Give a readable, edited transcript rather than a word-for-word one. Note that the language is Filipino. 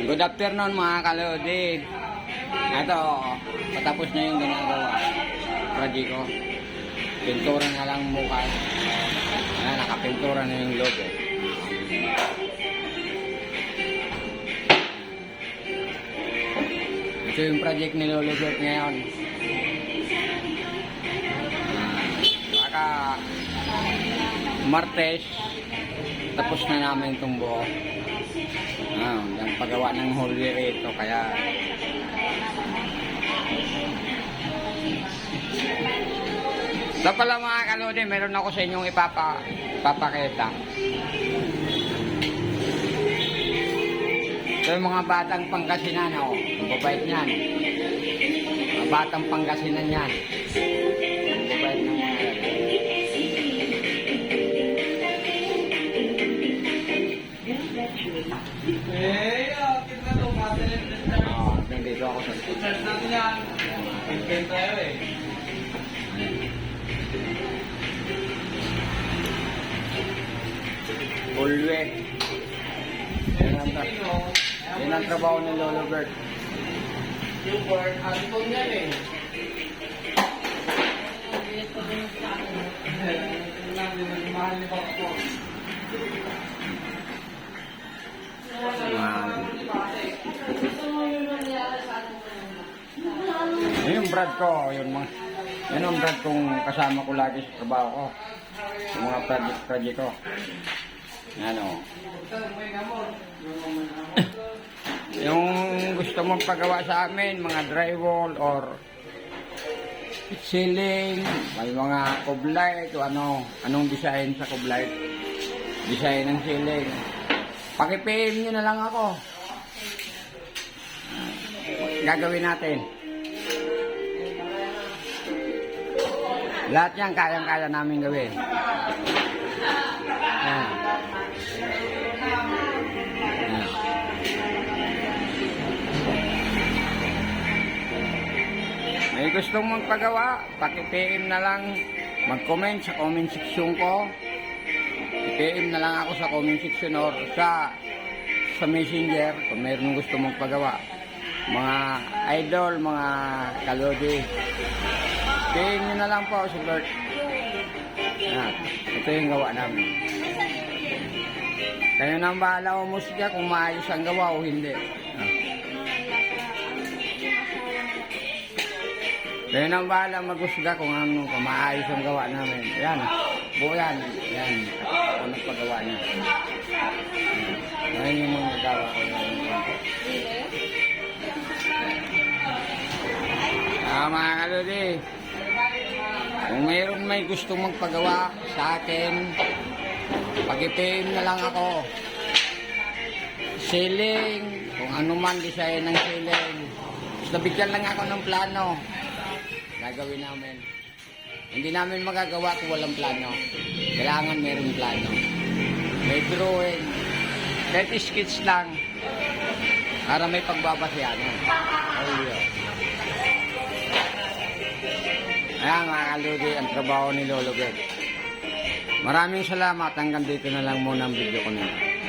Good afternoon mga kalodi. Ito, patapos na yung ginagawa. Project ko. Pintura na lang mukha. Ayan, nakapintura na yung logo. Ito yung project ni Lolo Bert ngayon. Saka Martes, tapos na namin itong buo. Yung paggawa ng hallway rito, kaya ito pala mga kalodi, meron ako sa inyong ipapakita. Ito yung mga batang Pangasinan, oh. Ang babait niyan. Mga batang Pangasinan yan. Ang babait ng mga nandito ako sa search natin yan. Pin tayo eh. hallway. Yan ang trabaho ni Lolo Bert. Yung word, ito yan eh. Mahal ni Papa. Yan yung brad ko, yan ang brad kong kasama ko lagi sa trabaho ko. Yung mga project ko. Yan o. Yung gusto mong pagawa sa amin, mga drywall or ceiling, may mga coblight o anong design sa coblight. Design ng ceiling. Paki-PM nyo na lang ako. Gagawin natin. Lahat yan kayang-kaya namin gawin. Yan. Yan. May gustong magpagawa, paki-PM na lang, mag-comment sa comment section ko. I-PM na lang ako sa comment section or sa messenger kung mayroong gusto mong pagawa. Mga idol, mga kalodi. PM nyo na lang po si Bert. Ito yung gawa namin. Kayo nang bahala o musika kung maayos ang gawa o hindi. Kayo nang bahala magusga kung maayos ang gawa namin. Ayan, buo yan. Ayan, ako nagpagawa niya. Ayan yung mga gawa ko. Mga kalodi, kung mayroon may gusto magpagawa sa akin, pag-PM na lang ako. Ceiling, kung ano man design ng ceiling. Basta bigyan lang ako ng plano. Gagawin namin. Hindi namin magagawa kung walang plano. Kailangan mayroong plano. May drawing. Kahit sketch lang. Para may pagbabasyan. Ayan mga kaludi, ang trabaho ni Lolo Bert. Maraming salamat. Hanggang dito na lang muna ang video ko nila.